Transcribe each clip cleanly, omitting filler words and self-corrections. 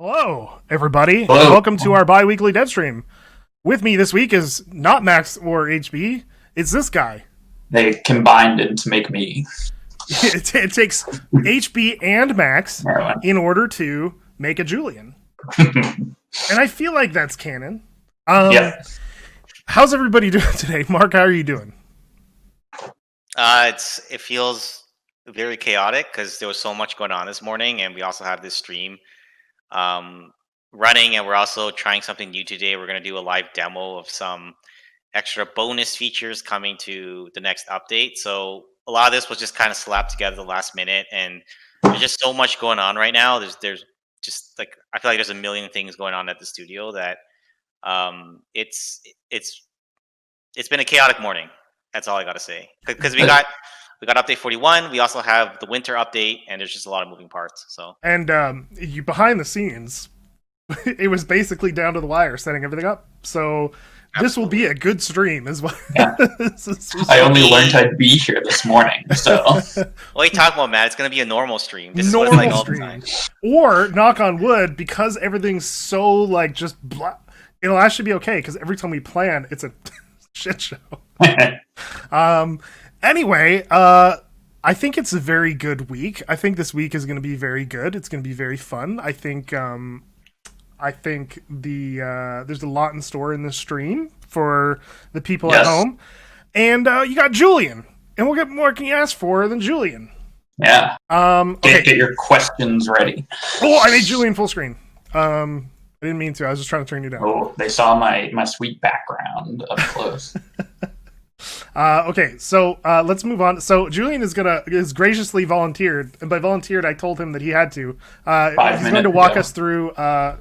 Hello, everybody, and Hello. welcome to our bi-weekly Devstream. With me this week is not Max or HB, it's this guy. They combined it to make me. It takes HB and Max Marilyn. in order to make a Julian. And I feel like that's canon. Yeah. How's everybody doing today? Mark, how are you doing? It feels very chaotic because there was so much going on this morning, and we also have this stream running, and we're also trying something new today. We're going to do a live demo of some extra bonus features coming to the next update. So a lot of this was just kind of slapped together the last minute, and there's just so much going on right now. There's just like I feel like there's a million things going on at the studio that it's been a chaotic morning. That's all I got to say. Because we got update 41. We also have the winter update, and there's just a lot of moving parts. So And you behind the scenes, it was basically down to the wire setting everything up. So this will be a good stream, is what. Yeah. I only learned I'd be here this morning, so. what are you talking about, Matt? It's going to be a normal stream. This Normal is what it's like all stream. the time. Or, knock on wood, because everything's so, like, just blah, it'll actually be okay, because every time we plan, it's a shit show. Anyway, I think it's a very good week. I think this week is going to be very good. It's going to be very fun. I think there's a lot in store in this stream for the people at home. And you got Julian. And what more can you ask for than Julian? Yeah. Okay. Get your questions ready. Oh, I made Julian full screen. I didn't mean to. I was just trying to turn you down. Oh, they saw my sweet background up close. Okay, so let's move on. So Julian is graciously volunteered, and by volunteered, I told him that he had to. He's going to walk us through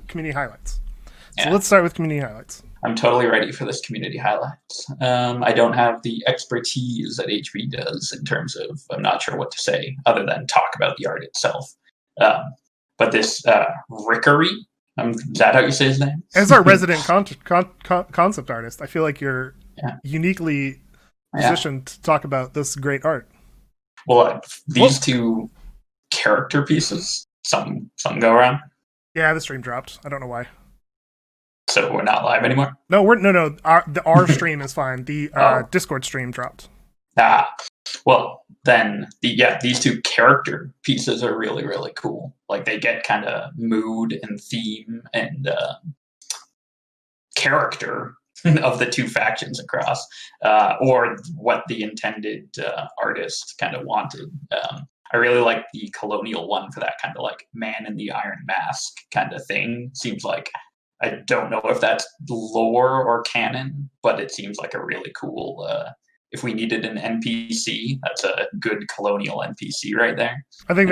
community highlights. So let's start with community highlights. I'm totally ready for this community highlights. I don't have the expertise that HB does in terms of, I'm not sure what to say other than talk about the art itself. But this Rickery, is that how you say his name? As our resident concept artist, I feel like you're uniquely positioned to talk about this great art. Well, these two character pieces, some go around. Yeah, the stream dropped. I don't know why. So we're not live anymore? No, no. Our stream is fine. The Discord stream dropped. Well, then these two character pieces are really, really cool. Like they get kind of mood and theme and character of the two factions across, or what the intended artist kind of wanted. I really like the colonial one for that kind of like man in the iron mask kind of thing. Seems like, I don't know if that's lore or canon, but it seems like a really cool, if we needed an NPC, that's a good colonial NPC right there. I think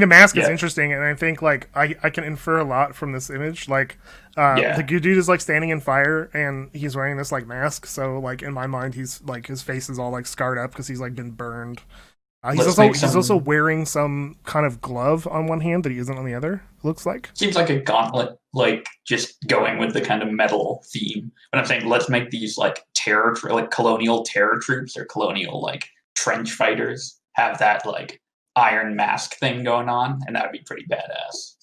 the mask is interesting, and I think like I can infer a lot from this image. Like the dude is like standing in fire, and he's wearing this like mask. So like in my mind, he's like his face is all like scarred up because he's like been burned. He's also wearing some kind of glove on one hand that he isn't on the other. Looks like seems like a gauntlet, like just going with the kind of metal theme. But I'm saying let's make these like like colonial terror troops or colonial like trench fighters have that like iron mask thing going on, and that would be pretty badass.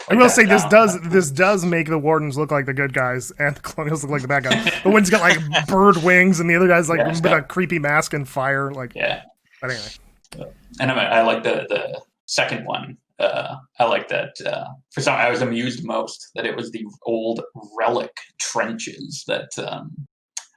I will say this does make the Wardens look like the good guys, and the Colonials look like the bad guys. The one's got like bird wings, and the other guy's like with a creepy mask and fire. Like But anyway. And I like the second one. I like that. For some, I was amused most that it was the old relic trenches that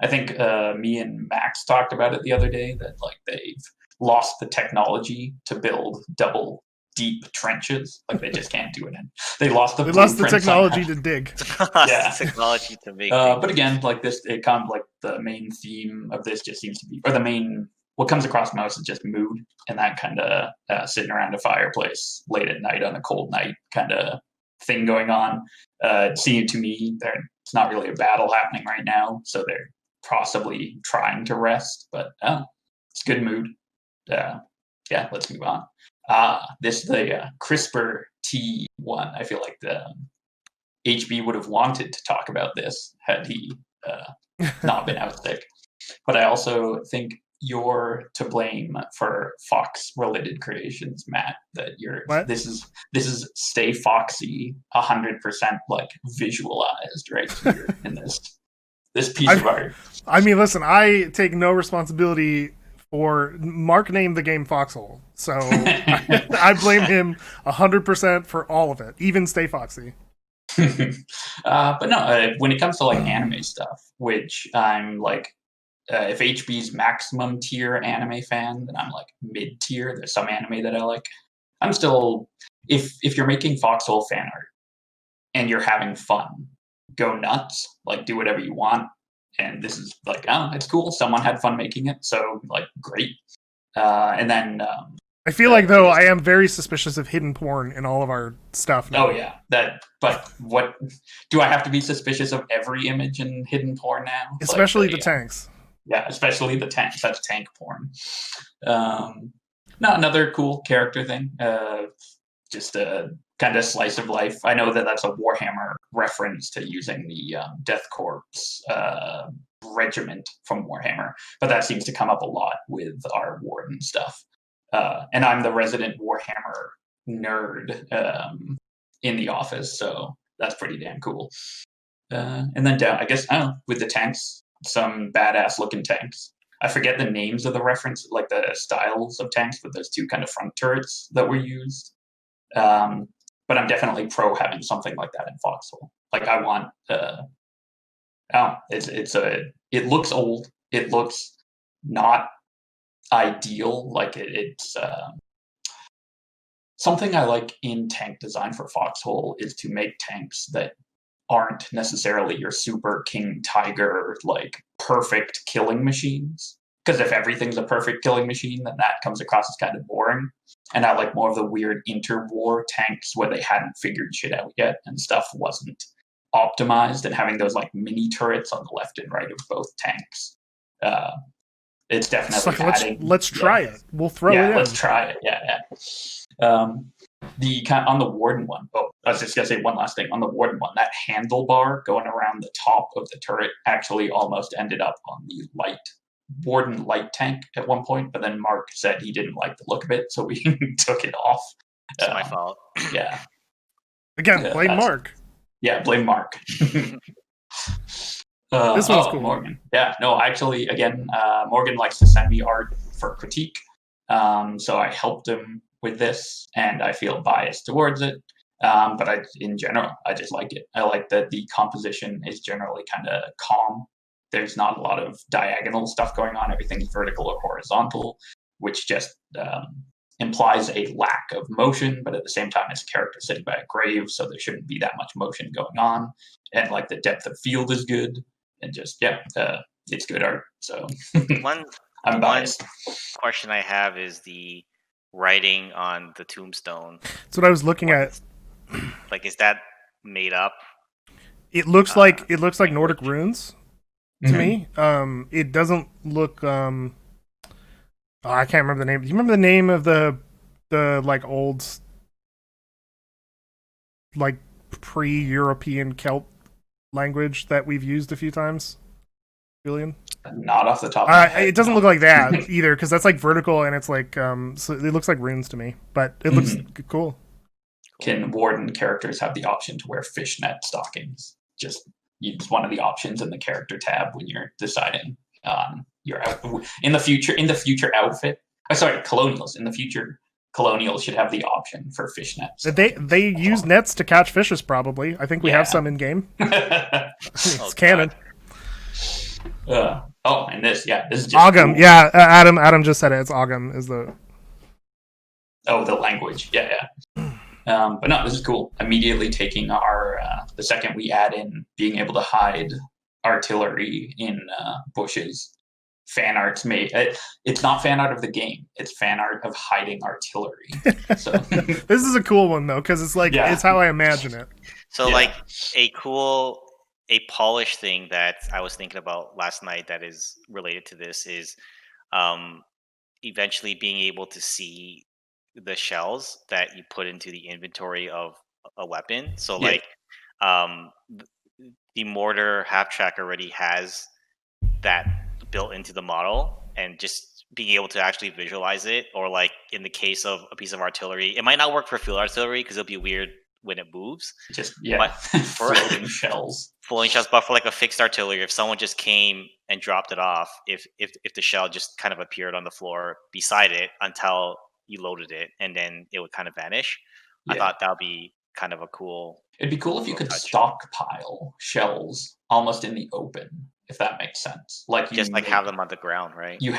I think me and Max talked about it the other day. That like they've lost the technology to build double deep trenches. Like they just can't do it. They lost the technology to dig. Technology to make. But again, like this, it kind of like the main theme of this just seems to be, or the main. What comes across most is just mood and that kind of sitting around a fireplace late at night on a cold night kind of thing going on. Seeing to me, it's not really a battle happening right now, so they're possibly trying to rest, but it's good mood. Let's move on. This is the CRISPR T one. I feel like the HB would have wanted to talk about this had he not been out sick. But I also think you're to blame for Fox-related creations, Matt. That this is Stay Foxy 100% like visualized right here in this piece of art. I mean, listen, I take no responsibility for Mark named the game Foxhole, so I blame him 100% for all of it, even Stay Foxy. But no, when it comes to like anime stuff, which I'm like, if HB's maximum tier anime fan, then I'm like mid tier. There's some anime that I like. I'm still, if you're making Foxhole fan art and you're having fun, go nuts. Like do whatever you want. And this is like, oh, it's cool. Someone had fun making it, so like great. And then I feel like though I am very suspicious of hidden porn in all of our stuff now. Oh yeah, but what do I have to be suspicious of every image in hidden porn now? Especially the tanks. Yeah, especially the tanks. That's tank porn. Not another cool character thing. Just a kind of slice of life. I know that that's a Warhammer reference to using the Death Corps regiment from Warhammer, but that seems to come up a lot with our Warden stuff. And I'm the resident Warhammer nerd in the office, so that's pretty damn cool. And then down, I guess, with the tanks, some badass looking tanks. I forget the names of the reference, like the styles of tanks, but there's two kind of front turrets that were used. But I'm definitely pro having something like that in Foxhole. Like I want, it looks old. It looks not ideal. Like it's something I like in tank design for Foxhole is to make tanks that aren't necessarily your super king tiger like perfect killing machines, because if everything's a perfect killing machine, then that comes across as kind of boring. And I like more of the weird interwar tanks where they hadn't figured shit out yet and stuff wasn't optimized, and having those like mini turrets on the left and right of both tanks. It's definitely like, adding. Let's try it. We'll throw it in. Let's try it. Yeah. On the Warden one. Oh, I was just gonna say one last thing on the Warden one. That handlebar going around the top of the turret actually almost ended up on the Warden light tank at one point, but then Mark said he didn't like the look of it, so we took it off. It's my fault. Yeah. Again, blame Mark. Yeah, blame Mark. This one's cool. Morgan. Yeah, no, actually, again, Morgan likes to send me art for critique. So I helped him with this, and I feel biased towards it. But in general, I just like it. I like that the composition is generally kind of calm. There's not a lot of diagonal stuff going on. Everything's vertical or horizontal, which just implies a lack of motion. But at the same time, it's a character sitting by a grave, so there shouldn't be that much motion going on. And like the depth of field is good. And just, it's good art. So I'm biased. One question I have is the writing on the tombstone. That's what I was looking at. Like, is that made up? It looks like Nordic runes to me. It doesn't look. I can't remember the name. Do you remember the name of the like old, like pre-European Celt language that we've used a few times, Julian? Not off the top of my head. It doesn't look like that either, because that's like vertical and it's like so it looks like runes to me, but it looks cool. Can Warden characters have the option to wear fishnet stockings? Just use one of the options in the character tab when you're deciding on your in the future outfit. Colonials in the future. Colonials should have the option for fishnets. They use nets to catch fishes, probably. I think we have some in game. It's canon. And this is just Ogham. Cool. Yeah, Adam just said it. It's Ogham is the. Oh, the language. Yeah. But no, this is cool. Immediately taking our the second we add in being able to hide artillery in bushes. Fan art's made. It's not fan art of the game. It's fan art of hiding artillery. So this is a cool one though, because it's like it's how I imagine it. So like a polished thing that I was thinking about last night that is related to this is eventually being able to see the shells that you put into the inventory of a weapon. So like the mortar half track already has that built into the model, and just being able to actually visualize it, or like in the case of a piece of artillery, it might not work for field artillery because it'll be weird when it moves. Just But for floating shells. floating shells, but for like a fixed artillery, if someone just came and dropped it off, if the shell just kind of appeared on the floor beside it until you loaded it, and then it would kind of vanish. I thought that would be kind of a cool. It'd be cool if you could stockpile shells almost in the open, if that makes sense. Like just like have them on the ground, right? You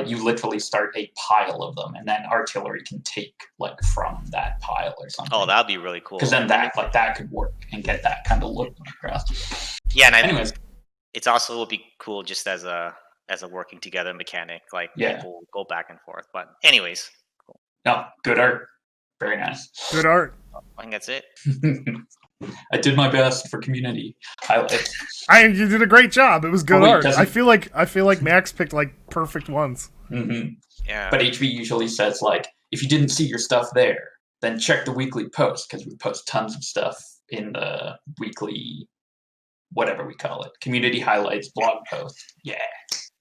you literally start a pile of them, and then artillery can take like from that pile or something. Oh, that'd be really cool. Because then that could work and get that kind of look across. Yeah, and anyways, it's also would be cool just as a working together mechanic. Like people go back and forth. But anyways, cool. No, good art. Very nice. Good art. I think that's it. I did my best for community highlights. You did a great job. It was good art. I feel like Max picked like perfect ones. Mm-hmm. Yeah. But HV usually says like, if you didn't see your stuff there, then check the weekly post, because we post tons of stuff in the weekly, whatever we call it, community highlights blog post. Yeah.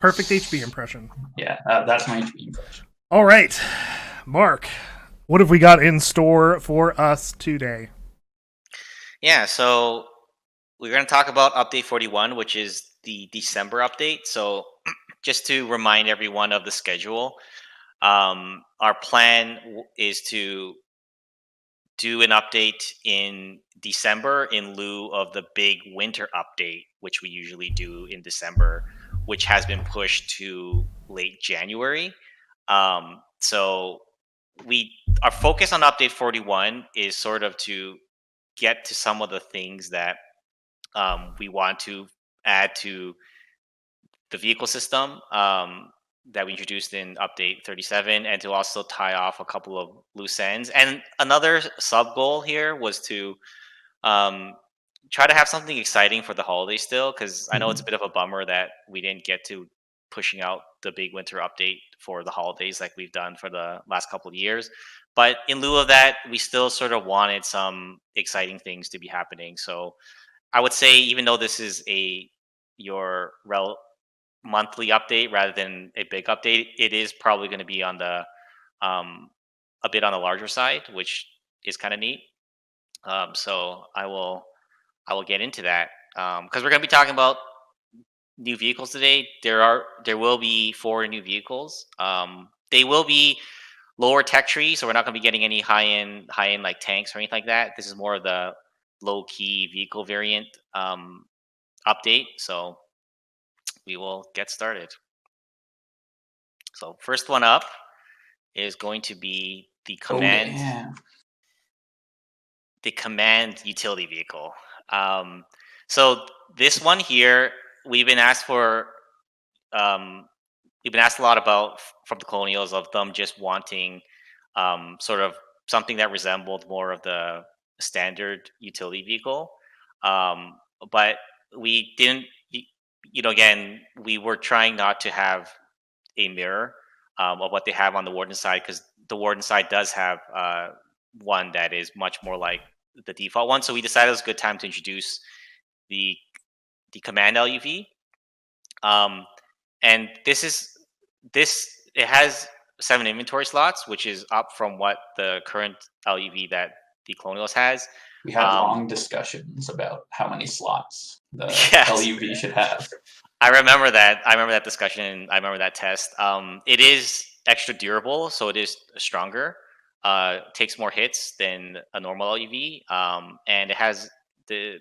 Perfect HB impression. Yeah, that's my HB impression. All right, Mark, what have we got in store for us today? Yeah, so we're going to talk about Update 41, which is the December update. So just to remind everyone of the schedule, our plan is to do an update in December in lieu of the big winter update, which we usually do in December, which has been pushed to late January. So our focus on Update 41 is sort of to get to some of the things that we want to add to the vehicle system that we introduced in Update 37, and to also tie off a couple of loose ends. And another sub goal here was to try to have something exciting for the holidays still, because I know it's a bit of a bummer that we didn't get to pushing out the big winter update for the holidays like we've done for the last couple of years. But in lieu of that, we still sort of wanted some exciting things to be happening. So I would say, even though this is your monthly update rather than a big update, it is probably going to be on the a bit on the larger side, which is kind of neat. So I will get into that because we're going to be talking about new vehicles today. There will be 4 new vehicles. They will be lower tech tree, so we're not going to be getting any high end like tanks or anything like that. This is more of the low key vehicle variant update. So we will get started. So first one up is going to be the command. The command utility vehicle. So this one here, we've been asked a lot about from the Colonials of them just wanting sort of something that resembled more of the standard utility vehicle. But we didn't, again, we were trying not to have a mirror of what they have on the Warden side, because the Warden side does have one that is much more like the default one. So we decided it was a good time to introduce the command LUV. And it has 7 inventory slots, which is up from what the current LUV that the Colonials has. We had long discussions about how many slots the LUV should have. I remember that discussion. I remember that test. It is extra durable, so it is stronger. Takes more hits than a normal LUV, and it has the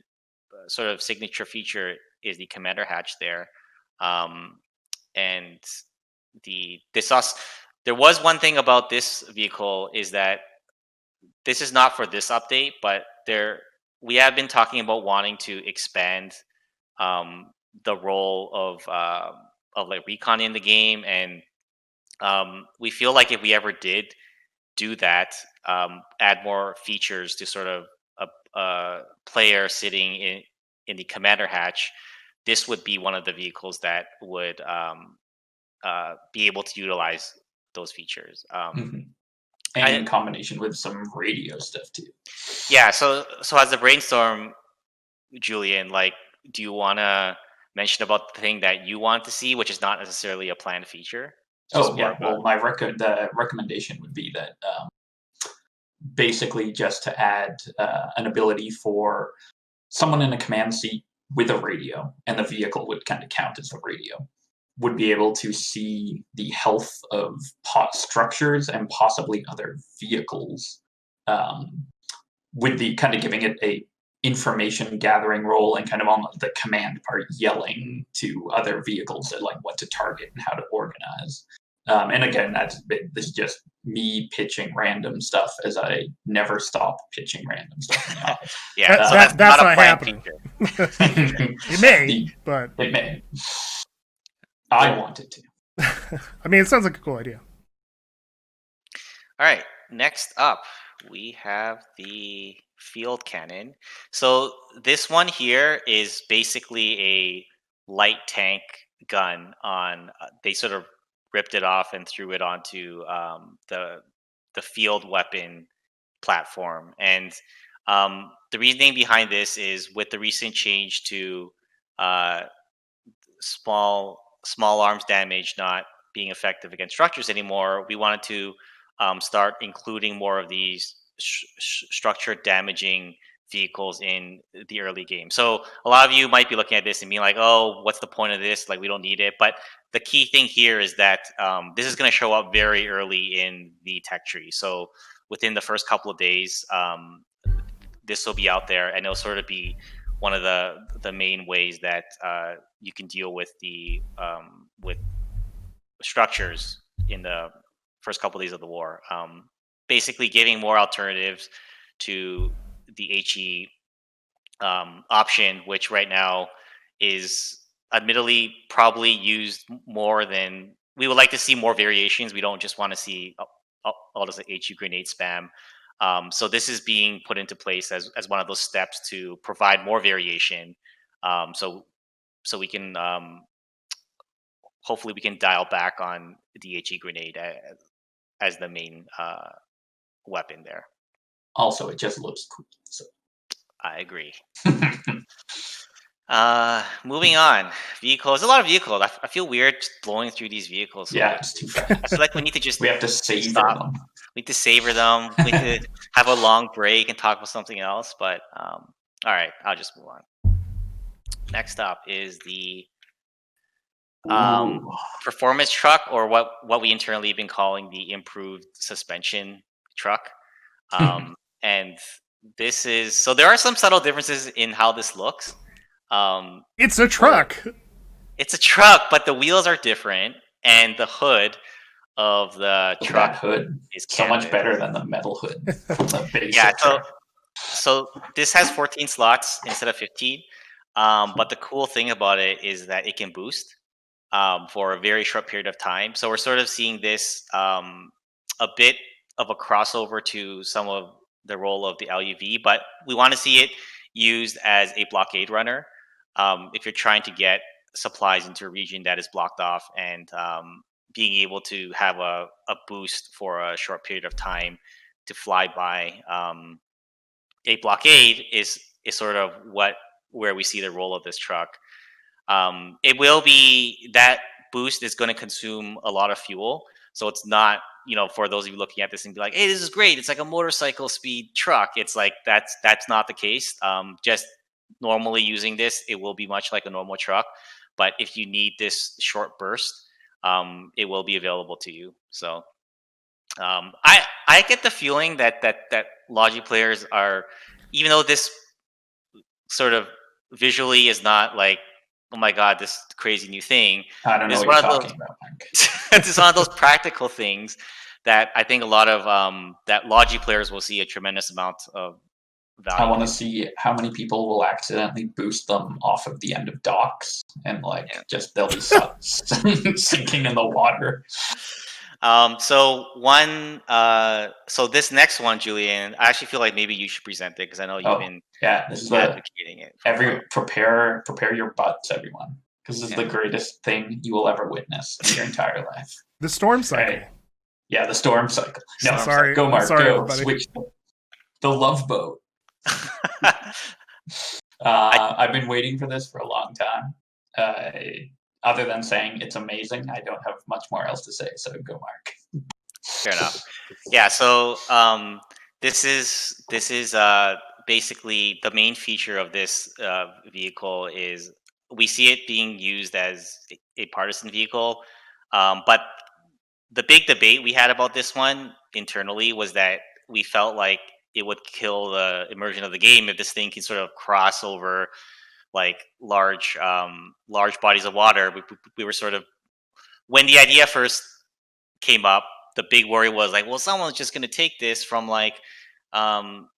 sort of signature feature is the commander hatch there. And there was one thing about this vehicle is that this is not for this update, but we have been talking about wanting to expand the role of like recon in the game, and we feel like if we ever did do that, add more features to sort of a player sitting in the commander hatch, this would be one of the vehicles that would be able to utilize those features. And in combination with some radio stuff too. Yeah, so as a brainstorm, Julian, like, do you want to mention about the thing that you want to see, which is not necessarily a planned feature? Well, the recommendation would be that basically just to add an ability for someone in a command seat with a radio, and the vehicle would kind of count as the radio, would be able to see the health of structures and possibly other vehicles, with the kind of giving it a information gathering role and kind of on the command part yelling to other vehicles at like what to target and how to organize. And again, this is just me pitching random stuff, as I never stop pitching random stuff in the office. That's not happening. It may, but it may. I want it to. I mean, it sounds like a cool idea. All right, next up, we have the field cannon. So this one here is basically a light tank gun on. They sort of ripped it off and threw it onto the field weapon platform. And the reasoning behind this is with the recent change to small arms damage not being effective against structures anymore, we wanted to start including more of these structure damaging vehicles in the early game. So a lot of you might be looking at this and being like, oh, what's the point of this? Like, we don't need it. But the key thing here is that this is going to show up very early in the tech tree. So within the first couple of days, this will be out there, and it'll sort of be one of the main ways that you can deal with the with structures in the first couple of days of the war. Basically giving more alternatives to the HE option, which right now is admittedly probably used more than we would like to see. More variations. We don't just want to see all this HE grenade spam. So this is being put into place as one of those steps to provide more variation. So we can hopefully we can dial back on the HE grenade as the main weapon there. Also, it just looks cool. So. I agree. Moving on. Vehicles. A lot of vehicles. I feel weird just blowing through these vehicles. Yeah, it's too fast. I feel like we need to just we have to savor them. We need to savor them. We need to have a long break and talk about something else. But all right, I'll just move on. Next up is the performance truck, or what we internally have been calling the improved suspension truck. And this is, so there are some subtle differences in how this looks. It's a truck. It's a truck, but the wheels are different, and the hood of the truck hood is so much better than the metal hood. So this has 14 slots instead of 15. But the cool thing about it is that it can boost for a very short period of time. So we're sort of seeing this a bit of a crossover to some of the role of the LUV, but we want to see it used as a blockade runner. If you're trying to get supplies into a region that is blocked off, and being able to have a boost for a short period of time to fly by a blockade is sort of where we see the role of this truck. It will be, that boost is going to consume a lot of fuel, so it's not, for those of you looking at this and be like, hey, this is great, it's like a motorcycle speed truck. It's like that's not the case. Just normally using this, it will be much like a normal truck, but if you need this short burst, it will be available to you. So I get the feeling that Logi players are, even though this sort of visually is not like, oh my god, this crazy new thing, I don't know what you're talking about, Mike. It's one of those practical things that I think a lot of that Logi players will see a tremendous amount of value. I want to see how many people will accidentally boost them off of the end of docks, and just they'll be sinking in the water. So this next one, Julian, I actually feel like maybe you should present it, because I know you've been this is advocating it. Prepare your butts, everyone, because this is the greatest thing you will ever witness in your entire life. The storm cycle. Right. Yeah, the storm cycle. No, sorry, go Mark. Sorry, go everybody. Switch the love boat. I've been waiting for this for a long time. other than saying it's amazing, I don't have much more else to say. So go, Mark. Fair enough. Yeah. So this is basically the main feature of this vehicle is we see it being used as a partisan vehicle, but the big debate we had about this one internally was that we felt like it would kill the immersion of the game if this thing can sort of cross over like large bodies of water. We were sort of, when the idea first came up, the big worry was like, well, someone's just going to take this um,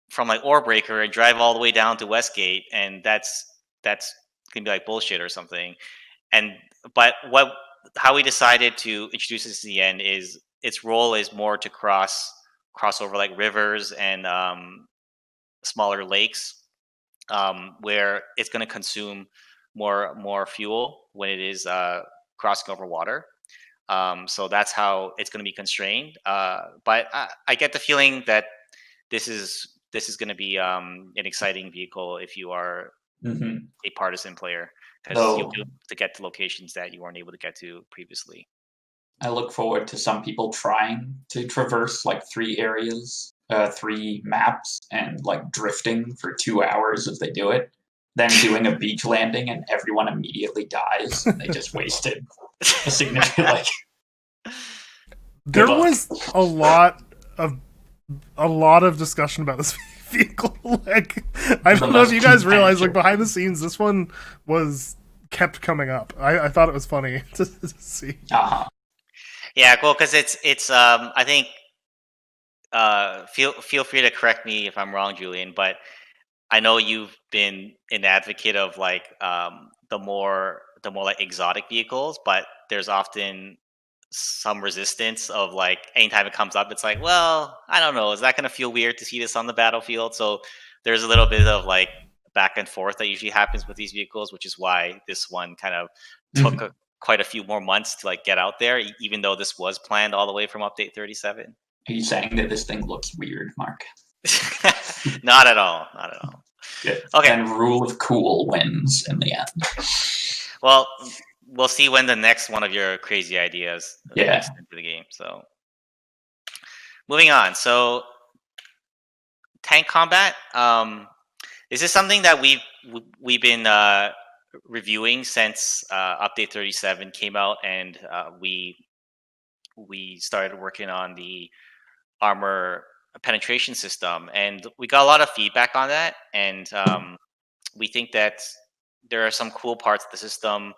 from like Orebreaker and drive all the way down to Westgate, and that's gonna be like bullshit or something. And but how we decided to introduce this in the end is its role is more to cross over like rivers and smaller lakes, where it's going to consume more fuel when it is crossing over water. So that's how it's going to be constrained. But I get the feeling that this is going to be an exciting vehicle if you are a partisan player, because you'll be able to get to locations that you weren't able to get to previously. I look forward to some people trying to traverse like 3 areas, 3 maps, and like drifting for 2 hours if they do it. Then doing a beach landing and everyone immediately dies. They just wasted a significant like. There was a lot of discussion about this vehicle. Like, I don't know if you guys realize, like, behind the scenes, this one was kept coming up. I thought it was funny to see. Yeah, cool. Because it's I think feel free to correct me if I'm wrong, Julian, but I know you've been an advocate of like the more like exotic vehicles, but there's often some resistance of like anytime it comes up, it's like, well, I don't know, is that going to feel weird to see this on the battlefield? So there's a little bit of like back and forth that usually happens with these vehicles, which is why this one kind of took quite a few more months to like get out there, even though this was planned all the way from update 37. Are you saying that this thing looks weird, Mark? Not at all. Good. Okay. And rule of cool wins in the end. Well, we'll see when the next one of your crazy ideas makes it into the game. So, moving on. So, tank combat. This is something that we've been reviewing since update 37 came out, and we started working on the armor penetration system, and we got a lot of feedback on that, and we think that there are some cool parts of the system.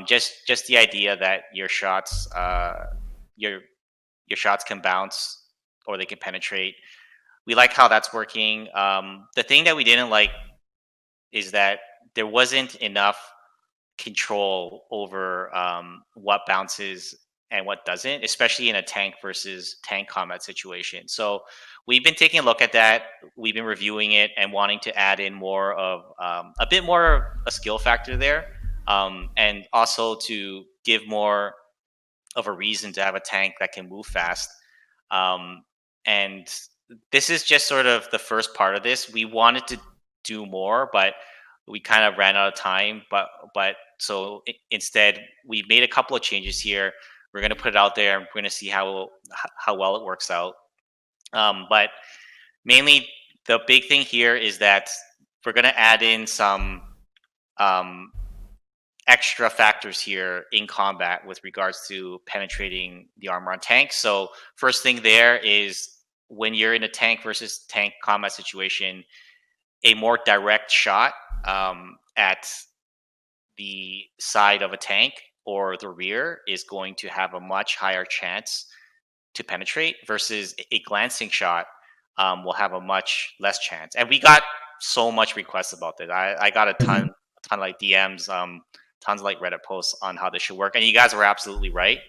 Just the idea that your shots can bounce or they can penetrate. We like how that's working. The thing that we didn't like is that there wasn't enough control over what bounces and what doesn't, especially in a tank versus tank combat situation. So we've been taking a look at that. We've been reviewing it and wanting to add in more of a bit more a skill factor there, and also to give more of a reason to have a tank that can move fast. And this is just sort of the first part of this. We wanted to do more, but we kind of ran out of time. But so instead, we made a couple of changes here. We're going to put it out there, and we're going to see how well it works out. But mainly, the big thing here is that we're going to add in some extra factors here in combat with regards to penetrating the armor on tanks. So first thing there is when you're in a tank versus tank combat situation, a more direct shot at the side of a tank or the rear is going to have a much higher chance to penetrate versus a glancing shot will have a much less chance. And we got so much requests about this. I got a ton of like DMs, tons of like Reddit posts on how this should work. And you guys were absolutely right.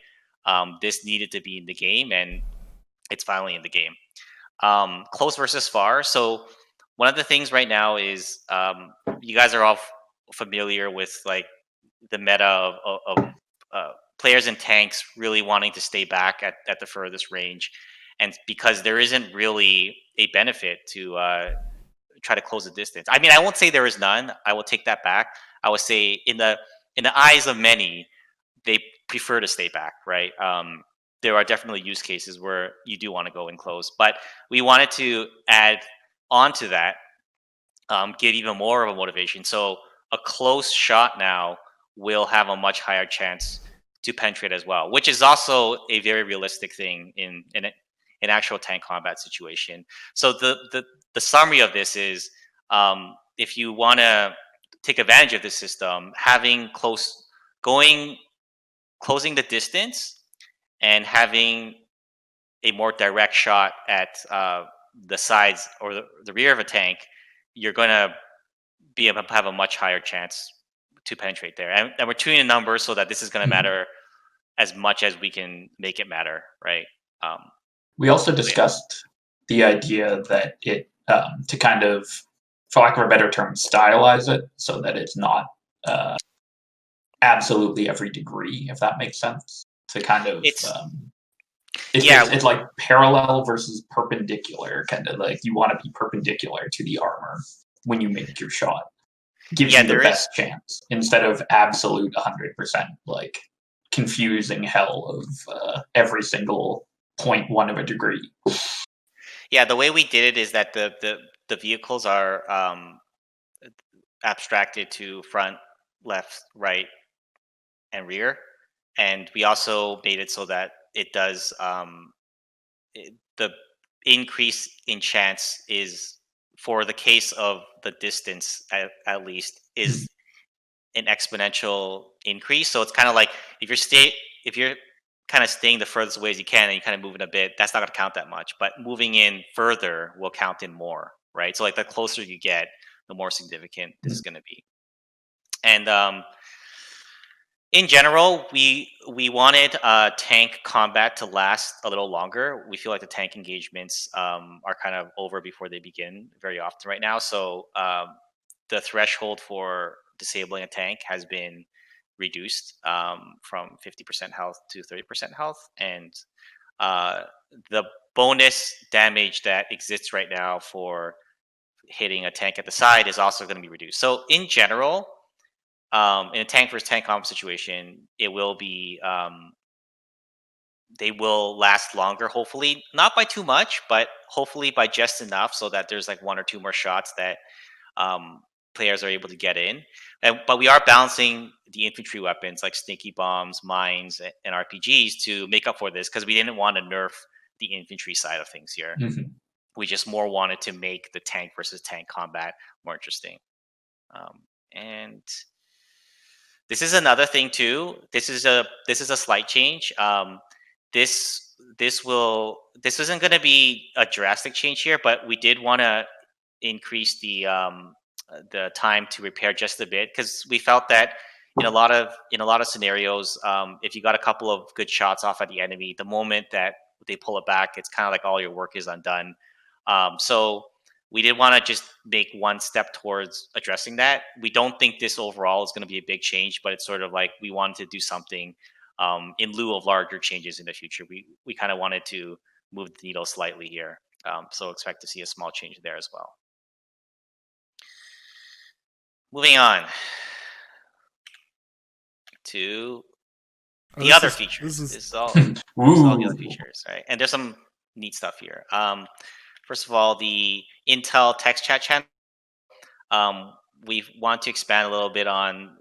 This needed to be in the game, and it's finally in the game. Close versus far. So one of the things right now is you guys are all familiar with like the meta of players in tanks really wanting to stay back at the furthest range, and because there isn't really a benefit to try to close the distance. I mean, I won't say there is none. I will take that back. I would say in the in the eyes of many, they prefer to stay back, right? There are definitely use cases where you do want to go in close, but we wanted to add onto that, give even more of a motivation. So a close shot now will have a much higher chance to penetrate as well, which is also a very realistic thing in an actual tank combat situation. So the summary of this is, if you want to take advantage of this system, having closing the distance and having a more direct shot at the sides or the rear of a tank, you're going to be able to have a much higher chance to penetrate there. And we're tuning the numbers so that this is going to matter as much as we can make it matter, right? We also discussed the idea that it, to kind of, for lack of a better term, stylize it so that it's not absolutely every degree, if that makes sense. To kind of, it's like parallel versus perpendicular, kind of like you want to be perpendicular to the armor when you make your shot. Gives you the best chance instead of absolute 100%, like confusing hell of every single 0.1 of a degree. Yeah, the way we did it is that the vehicles are abstracted to front, left, right, and rear, and we also made it so that it does the increase in chance is, for the case of the distance at least, is an exponential increase. So it's kind of like if you're kind of staying the furthest away as you can and you kind of moving a bit, that's not going to count that much, but moving in further will count in more, right? So like the closer you get, the more significant this is going to be. And in general, we wanted tank combat to last a little longer. We feel like the tank engagements are kind of over before they begin very often right now. So the threshold for disabling a tank has been reduced from 50% health to 30% health. And the bonus damage that exists right now for hitting a tank at the side is also going to be reduced. So in general, in a tank versus tank combat situation, it will be they will last longer, hopefully not by too much, but hopefully by just enough so that there's like one or two more shots that players are able to get in. But we are balancing the infantry weapons like stinky bombs, mines, and RPGs to make up for this, because we didn't want to nerf the infantry side of things here. We just more wanted to make the tank versus tank combat more interesting. And this is another thing too. This is a slight change. This isn't going to be a drastic change here, but we did want to increase the time to repair just a bit, because we felt that in a lot of scenarios, if you got a couple of good shots off at the enemy, the moment that they pull it back, it's kind of like all your work is undone. So we did want to just make one step towards addressing that. We don't think this overall is going to be a big change, but it's sort of like we wanted to do something in lieu of larger changes in the future. We kind of wanted to move the needle slightly here. So expect to see a small change there as well. Moving on to the other features. This is all the other features, right? And there's some neat stuff here. First of all, the Intel text chat channel. We want to expand a little bit on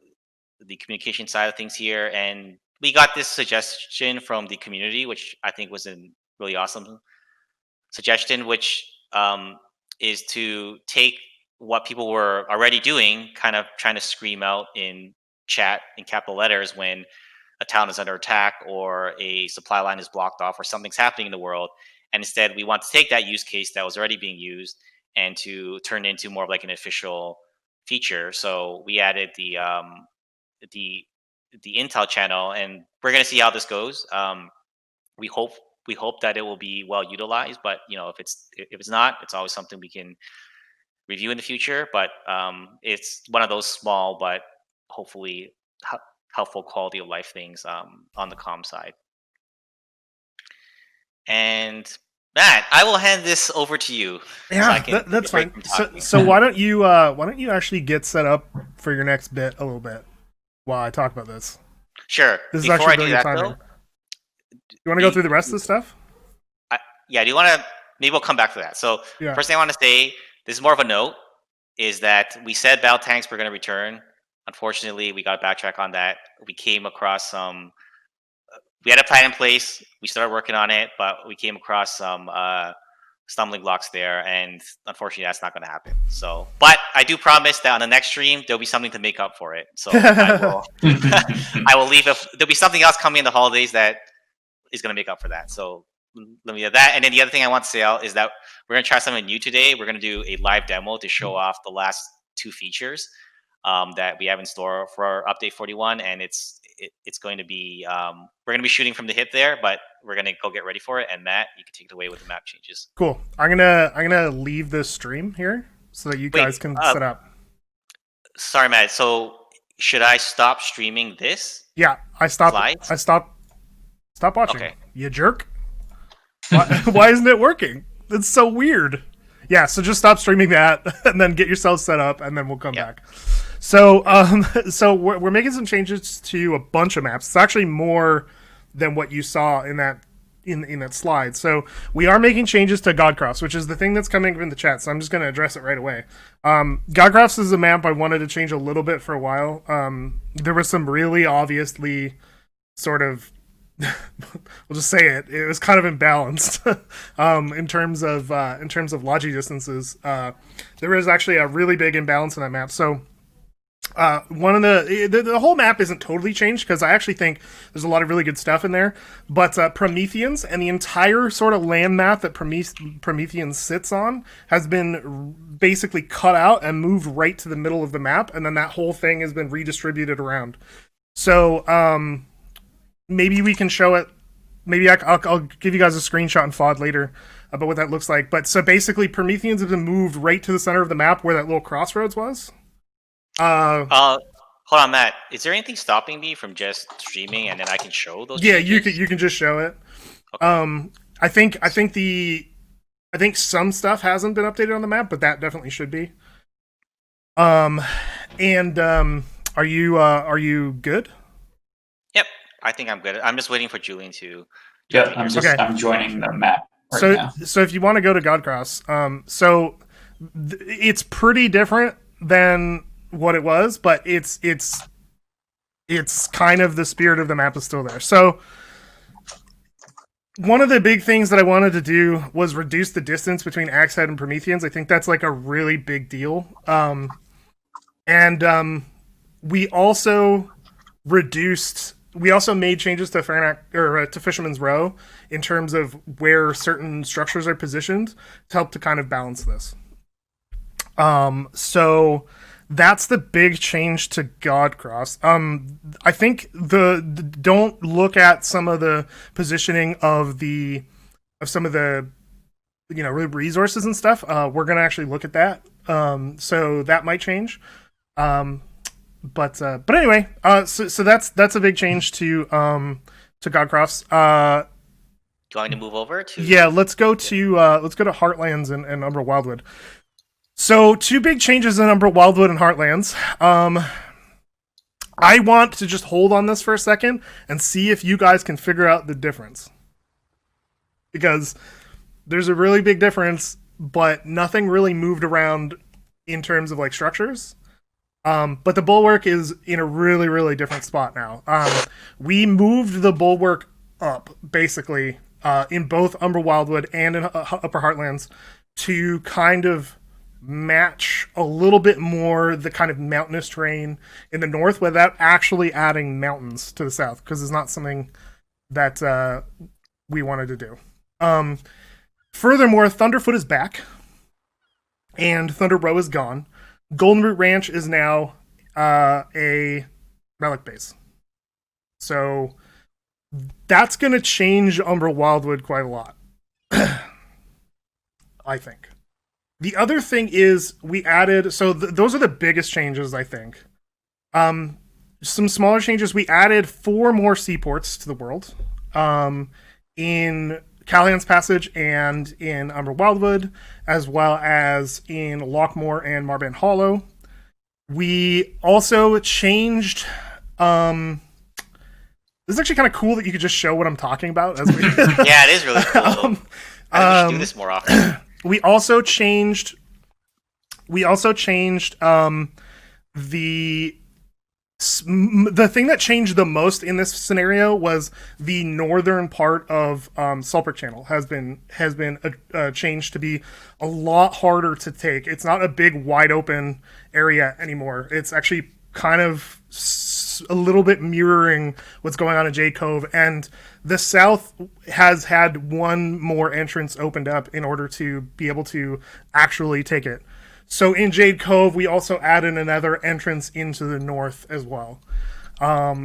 the communication side of things here, and we got this suggestion from the community, which I think was a really awesome suggestion, which is to take what people were already doing, kind of trying to scream out in chat in capital letters when a town is under attack or a supply line is blocked off or something's happening in the world. And instead, we want to take that use case that was already being used and to turn it into more of like an official feature. So we added the Intel channel, and we're going to see how this goes. We hope that it will be well utilized, but if it's not, it's always something we can review in the future. But it's one of those small but hopefully helpful quality of life things on the comm side. And Matt, I will hand this over to you. Yeah, so that's fine. So why don't you actually get set up for your next bit a little bit? while I talk about this. Sure. This is Before actually really timing. Though, you want to go through the rest of the stuff? Yeah. Do you want to? Maybe we'll come back to that. So first thing I want to say, this is more of a note, is that we said battle tanks were going to return. Unfortunately, we got to backtrack on that. We came across some. We had a plan in place. We started working on it, but we came across some stumbling blocks there, and unfortunately, that's not going to happen. So, but I do promise that on the next stream, there'll be something to make up for it. So I will leave. There'll be something else coming in the holidays that is going to make up for that. So let me have that. And then the other thing I want to say out is that we're going to try something new today. We're going to do a live demo to show off the last 2 features that we have in store for our update 41, and it's going to be we're going to be shooting from the hip there, but we're going to go get ready for it. And Matt, you can take it away with the map changes. Cool. I'm gonna leave this stream here so that you guys can set up. Sorry, Matt. So should I stop streaming this? Yeah, I stopped. Slides? I stopped. Stop watching. Okay. You jerk. Why isn't it working? It's so weird. Yeah, so just stop streaming that and then get yourself set up, and then we'll come back. So, so we're making some changes to a bunch of maps. It's actually more than what you saw in that in that slide. So we are making changes to Godcrofts, which is the thing that's coming in the chat. So I'm just going to address it right away. Godcrofts is a map I wanted to change a little bit for a while. There was some really obviously sort of we'll just say it. It was kind of imbalanced in terms of logi distances. There is actually a really big imbalance in that map. So one of the whole map isn't totally changed because I actually think there's a lot of really good stuff in there. But Prometheans and the entire sort of land map that Prometheans sits on has been basically cut out and moved right to the middle of the map, and then that whole thing has been redistributed around. So maybe we can show it. Maybe I'll give you guys a screenshot and FOD later about what that looks like. But so basically, Prometheans have been moved right to the center of the map where that little crossroads was. Hold on, Matt. Is there anything stopping me from just streaming and then I can show those? Yeah, changes? you can just show it. Okay. I think some stuff hasn't been updated on the map, but that definitely should be. Are you good? Yep. I think I'm good. I'm just waiting for Julian to. Yeah, I'm joining the map now. So if you want to go to Godcrofts, it's pretty different than what it was, but it's kind of the spirit of the map is still there. So one of the big things that I wanted to do was reduce the distance between Axehead and Prometheans. I think that's like a really big deal. We also made changes to to Fisherman's Row in terms of where certain structures are positioned to help to kind of balance this. So that's the big change to Godcrofts. I think don't look at some of the positioning of some of the resources and stuff. We're gonna actually look at that. So that might change. But anyway, so that's a big change to Godcrofts. Do you want me to move over to? Yeah, let's go to Heartlands and Umbral Wildwood. So 2 big changes in Umbral Wildwood and Heartlands. I want to just hold on this for a second and see if you guys can figure out the difference, because there's a really big difference, but nothing really moved around in terms of like structures. But the bulwark is in a really, really different spot now. We moved the bulwark up, basically, in both Umbral Wildwood and in Upper Heartlands to kind of match a little bit more the kind of mountainous terrain in the north without actually adding mountains to the south, because it's not something that we wanted to do. Furthermore, Thunderfoot is back, and Thunder Row is gone. Golden Root Ranch is now a relic base. So that's going to change Umbral Wildwood quite a lot, I think. The other thing is we added... So those are the biggest changes, I think. Some smaller changes. We added 4 more seaports to the world. In Callahan's Passage and in Umbral Wildwood, as well as in Lockmore and Marband Hollow. We also changed This is actually kind of cool that you could just show what I'm talking about. As we yeah, it is really cool. I think we should do this more often. We also changed the thing that changed the most in this scenario was the northern part of Sulpur Channel has been changed to be a lot harder to take. It's not a big wide open area anymore. It's actually kind of a little bit mirroring what's going on in Jade Cove, and the south has had one more entrance opened up in order to be able to actually take it. So in Jade Cove, we also added another entrance into the north as well.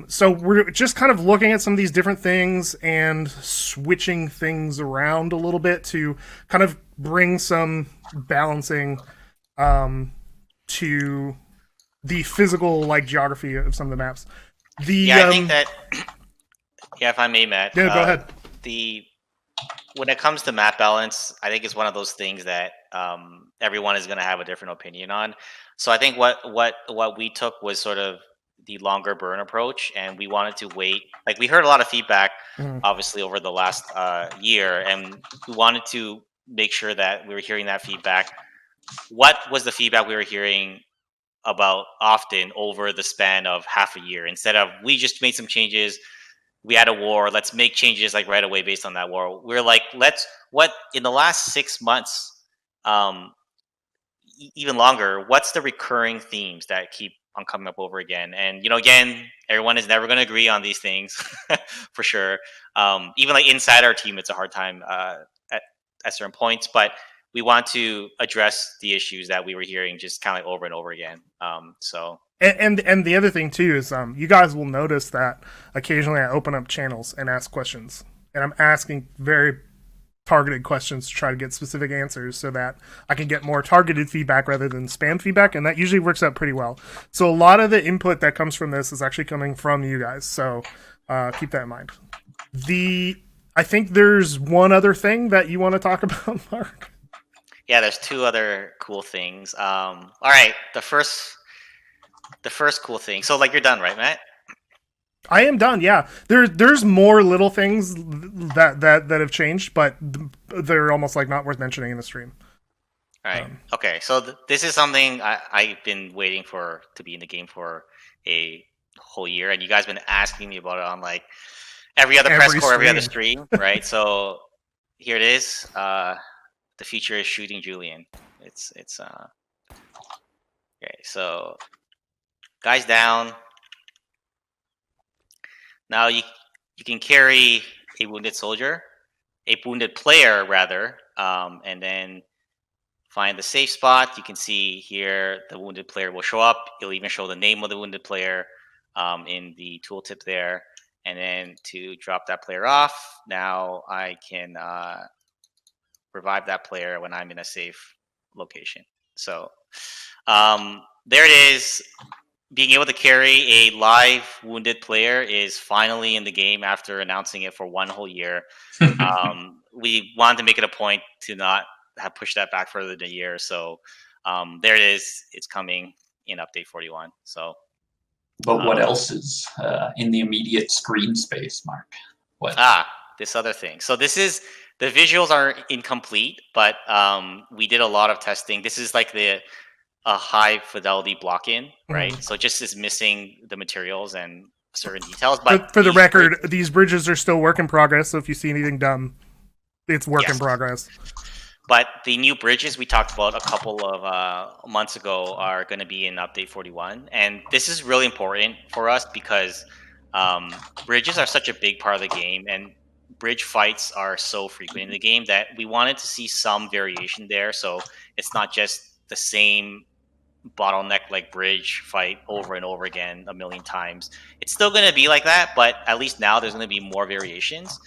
So we're just kind of looking at some of these different things and switching things around a little bit to kind of bring some balancing to the physical geography of some of the maps. I think that. Yeah, if I may, Matt. Yeah, go ahead. When it comes to map balance, I think it's one of those things that everyone is going to have a different opinion on. So I think what we took was sort of the longer burn approach, and we wanted to wait. Like, we heard a lot of feedback, obviously, over the last year, and we wanted to make sure that we were hearing that feedback. What was the feedback we were hearing about often over the span of half a year, instead of we just made some changes, we had a war, let's make changes right away based on that war. We're like, what in the last 6 months, even longer, what's the recurring themes that keep on coming up over again? And again, everyone is never going to agree on these things for sure. Even inside our team, it's a hard time at certain points, but we want to address the issues that we were hearing just kind of over and over again. And the other thing too is you guys will notice that occasionally I open up channels and ask questions, and I'm asking very targeted questions to try to get specific answers so that I can get more targeted feedback rather than spam feedback, and that usually works out pretty well. So a lot of the input that comes from this is actually coming from you guys, so keep that in mind. I think there's one other thing that you want to talk about, Mark. Yeah, there's two other cool things. All right, the first cool thing. So you're done, right, Matt? I am done. Yeah, there's more little things that have changed, but they're almost not worth mentioning in the stream. All right. Okay. So this is something I've been waiting for to be in the game for a whole year, and you guys have been asking me about it on every other press corps, every other stream, right? So here it is. The feature is shooting Julian. It's okay. So guys down. Now you can carry a wounded player rather, and then find the safe spot. You can see here the wounded player will show up. It'll even show the name of the wounded player in the tooltip there. And then to drop that player off, now I can revive that player when I'm in a safe location. So there it is. Being able to carry a live wounded player is finally in the game after announcing it for one whole year. We wanted to make it a point to not have pushed that back further than a year. So there it is. It's coming in update 41. So, but what else is in the immediate screen space, Mark? What? This other thing. So the visuals are incomplete, but we did a lot of testing. This is a high fidelity block-in, right? So it just is missing the materials and certain details. But for the record, these bridges are still work in progress. So if you see anything dumb, it's work in progress. But the new bridges we talked about a couple of months ago are going to be in update 41, and this is really important for us because bridges are such a big part of the game, and bridge fights are so frequent in the game that we wanted to see some variation there. So it's not just the same bottleneck bridge fight over and over again a million times. It's still going to be like that, but at least now there's going to be more variations.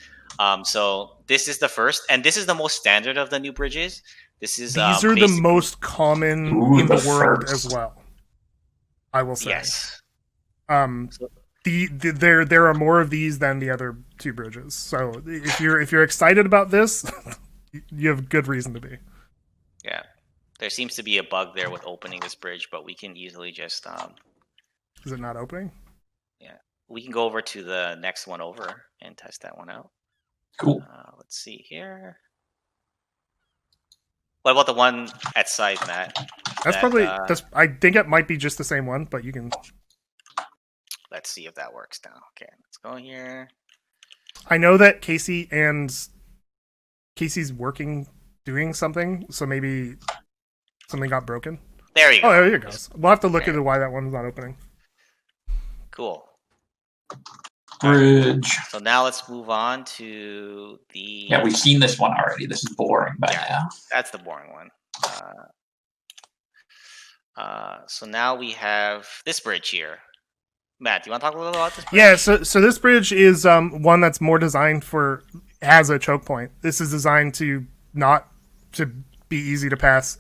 So this is the first, and this is the most standard of the new bridges. These are the most common in the world as well, I will say. Yes. There are more of these than the other two bridges. So if you're excited about this, you have good reason to be. Yeah. There seems to be a bug there with opening this bridge, but we can easily just... Is it not opening? Yeah, we can go over to the next one over and test that one out. Cool. Let's see here. What about the one at side, Matt? That's probably. I think it might be just the same one, but you can. Let's see if that works now. Okay, let's go here. I know that Casey's working, doing something, so maybe something got broken. There you go. Oh, there you go. We'll have to look into why that one's not opening. Cool. Bridge. So now let's move on to the... Yeah, we've seen this one already. This is boring by now. That's the boring one. So now we have this bridge here. Matt, do you want to talk a little about this bridge? Yeah, so this bridge is one that's more designed has a choke point. This is designed to be easy to pass,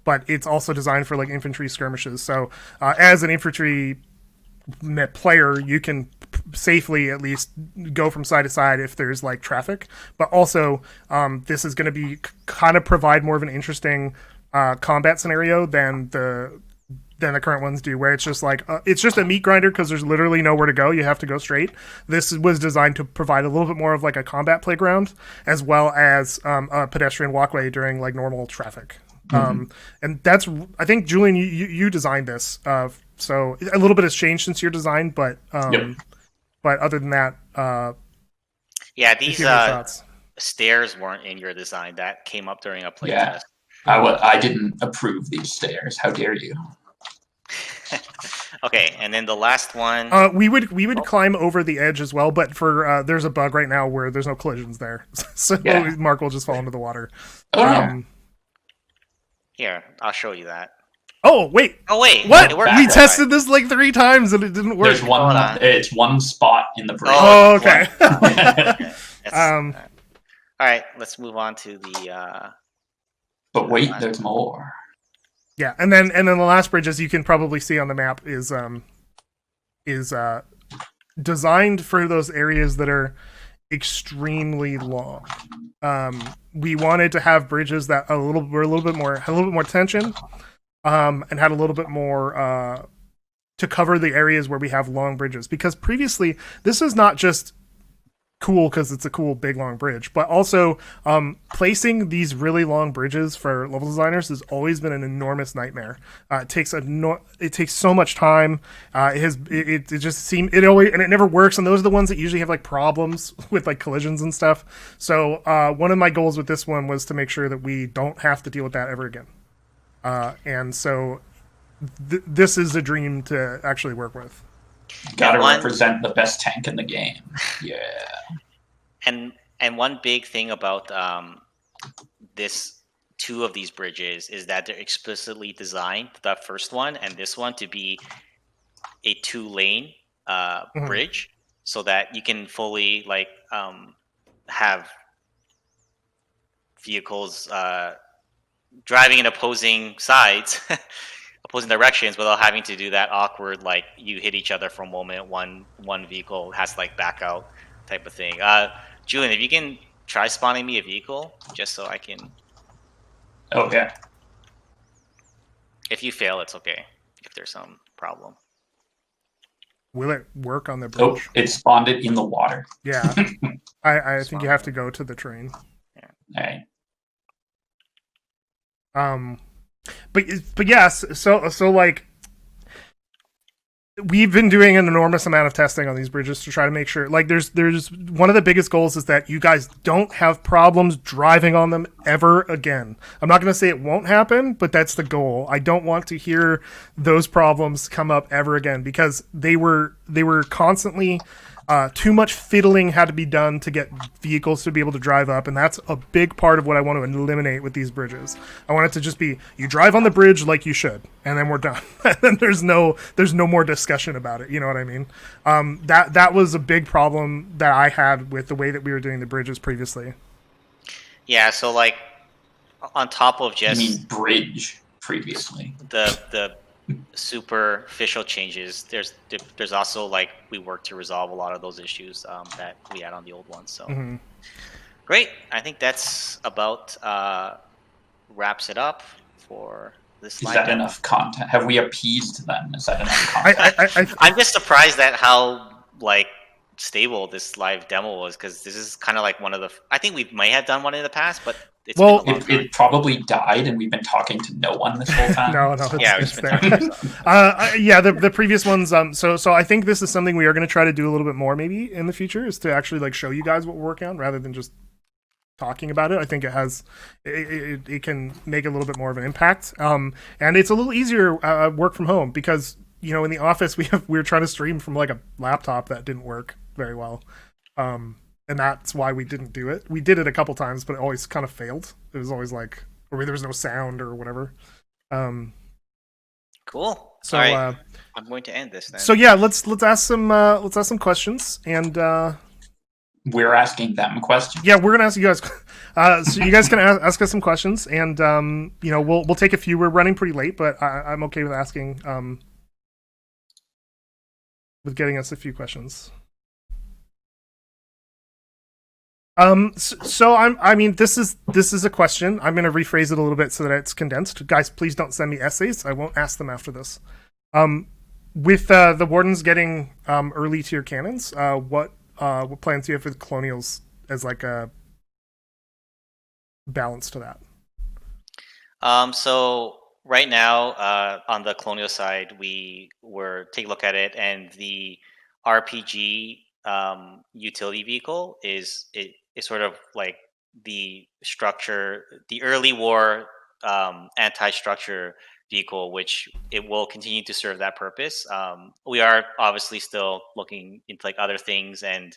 but it's also designed for like infantry skirmishes. So as an infantry player, you can safely at least go from side to side if there's like traffic, but also this is going to be kind of provide more of an interesting combat scenario than the current ones do, where it's just like it's just a meat grinder because there's literally nowhere to go. You have to go straight. This was designed to provide a little bit more of like a combat playground, as well as a pedestrian walkway during like normal traffic. And that's, I think, Julian, you designed this, so a little bit has changed since your design, but but other than that, yeah, these stairs weren't in your design. That came up during a playtest. I didn't approve these stairs. How dare you? Okay, and then the last one. We would climb over the edge as well, but for there's a bug right now where there's no collisions there, so Mark will just fall into the water. Here, I'll show you that. Oh wait! What? We tested this like 3 times and it didn't work. There's one. It's one spot in the bridge. Oh, okay. All right, let's move on to the. But wait, there's more. Yeah, and then the last bridge, as you can probably see on the map, is designed for those areas that are extremely long. We wanted to have bridges that had a little bit more tension, and had a little bit more to cover the areas where we have long bridges. Because previously, this is not just cool because it's a cool big long bridge, but also placing these really long bridges for level designers has always been an enormous nightmare. It takes so much time. It never works, and those are the ones that usually have like problems with like collisions and stuff. So one of my goals with this one was to make sure that we don't have to deal with that ever again. And so this is a dream to actually work with. Gotta represent the best tank in the game. Yeah. And one big thing about this 2 of these bridges is that they're explicitly designed, the first one and this one, to be a 2-lane bridge, so that you can fully like have vehicles driving in opposing sides. Opposing directions without having to do that awkward, like you hit each other for a moment, one vehicle has to like back out type of thing. Julian, if you can try spawning me a vehicle just so I can. Oh yeah. If you fail, it's okay. If there's some problem. Will it work on the bridge? Oh, it spawned it in the water. Yeah. I think you have to go to the train. Yeah. All right. But yes, so like we've been doing an enormous amount of testing on these bridges to try to make sure, like, there's one of the biggest goals is that you guys don't have problems driving on them ever again. I'm not going to say it won't happen, but that's the goal. I don't want to hear those problems come up ever again, because they were constantly too much fiddling had to be done to get vehicles to be able to drive up, and that's a big part of what I want to eliminate with these bridges. I want it to just be, you drive on the bridge like you should, and then we're done. And then there's no more discussion about it. You know what I mean? That was a big problem that I had with the way that we were doing the bridges previously. Yeah, so like on top of just you mean bridge previously, the superficial changes, there's also, like, we worked to resolve a lot of those issues that we had on the old ones. So Great. I think that's about wraps it up for Is that enough content? Have we appeased them? Is that enough content? I'm just surprised at how like stable this live demo was, because this is kind of like one of the. I think we might have done one in the past, but it's been a long time. It probably died, and we've been talking to no one this whole time. No, it's there. The previous ones. So I think this is something we are going to try to do a little bit more, maybe in the future, is to actually like show you guys what we're working on rather than just talking about it. I think it can make a little bit more of an impact. And it's a little easier work from home because in the office we were trying to stream from like a laptop that didn't work very well. And that's why we didn't do it. We did it a couple times, but it always kind of failed. It was always like, or there was no sound or whatever. Cool. So all right. I'm going to end this then. So yeah, let's ask some questions, and we're asking them questions. Yeah, we're gonna ask you guys. So you guys can ask us some questions, and we'll take a few. We're running pretty late, but I'm okay with asking with getting us a few questions. So I mean, this is a question. I'm going to rephrase it a little bit so that it's condensed. Guys, please don't send me essays. I won't ask them after this. With the Wardens getting early tier cannons, what plans do you have for the Colonials as like a balance to that? So right now, on the Colonial side, we were take a look at it, and the RPG utility vehicle is sort of like the structure, the early war anti-structure vehicle, which it will continue to serve that purpose. We are obviously still looking into like other things and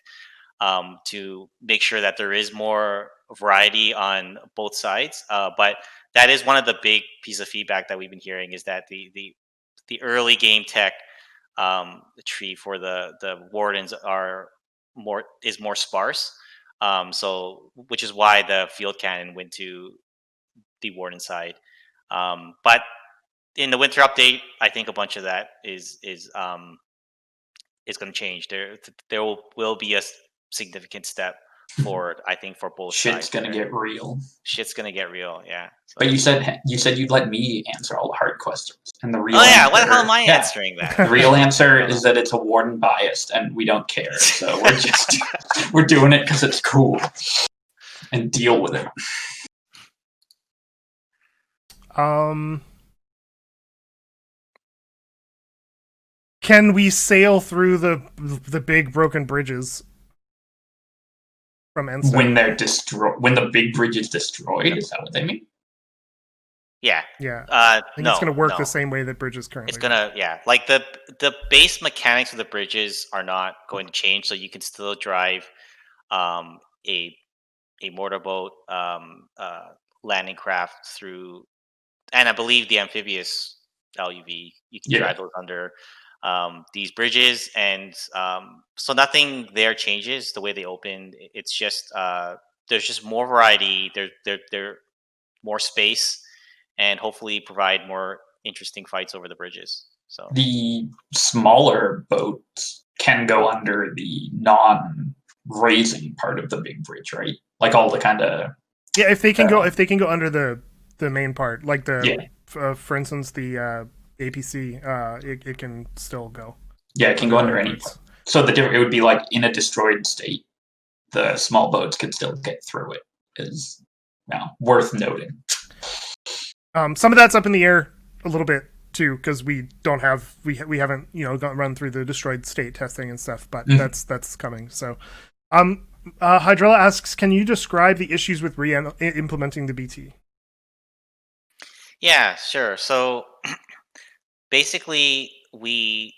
to make sure that there is more variety on both sides. But that is one of the big pieces of feedback that we've been hearing, is that the early game tech tree for the Wardens is more sparse. So which is why the field cannon went to the Warden side. But in the winter update, I think a bunch of that is going to change. There will be a significant step forward, I think, for both sides. Shit's gonna get real. Shit's gonna get real, yeah. So. But you said you'd let me answer all the hard questions, and the real. Oh yeah, what the hell am I answering that? The real answer is that it's a Warden biased, and we don't care. So we're doing it because it's cool, and deal with it. Can we sail through the big broken bridges? From when they're destroyed, when the big bridge is destroyed, is that what they mean? Yeah. Yeah. I think it's going to work the same way that bridges currently. It's gonna, like the base mechanics of the bridges are not going to change, so you can still drive a mortarboat landing craft through, and I believe the amphibious LUV, you can drive those under these bridges, and so nothing there changes the way they open. It's just there's just more variety. There more space, and hopefully provide more interesting fights over the bridges. So the smaller boats can go under the non-raising part of the big bridge, right? Like all the kind of if they can go under the main part, like for instance the APC, it can still go. Yeah, it can go under any part. So it would be like in a destroyed state, the small boats could still get through it. Is worth noting. Some of that's up in the air a little bit too, because we haven't run through the destroyed state testing and stuff, but that's coming. So, Hydrella asks, can you describe the issues with implementing the BT? Yeah, sure. So. Basically, the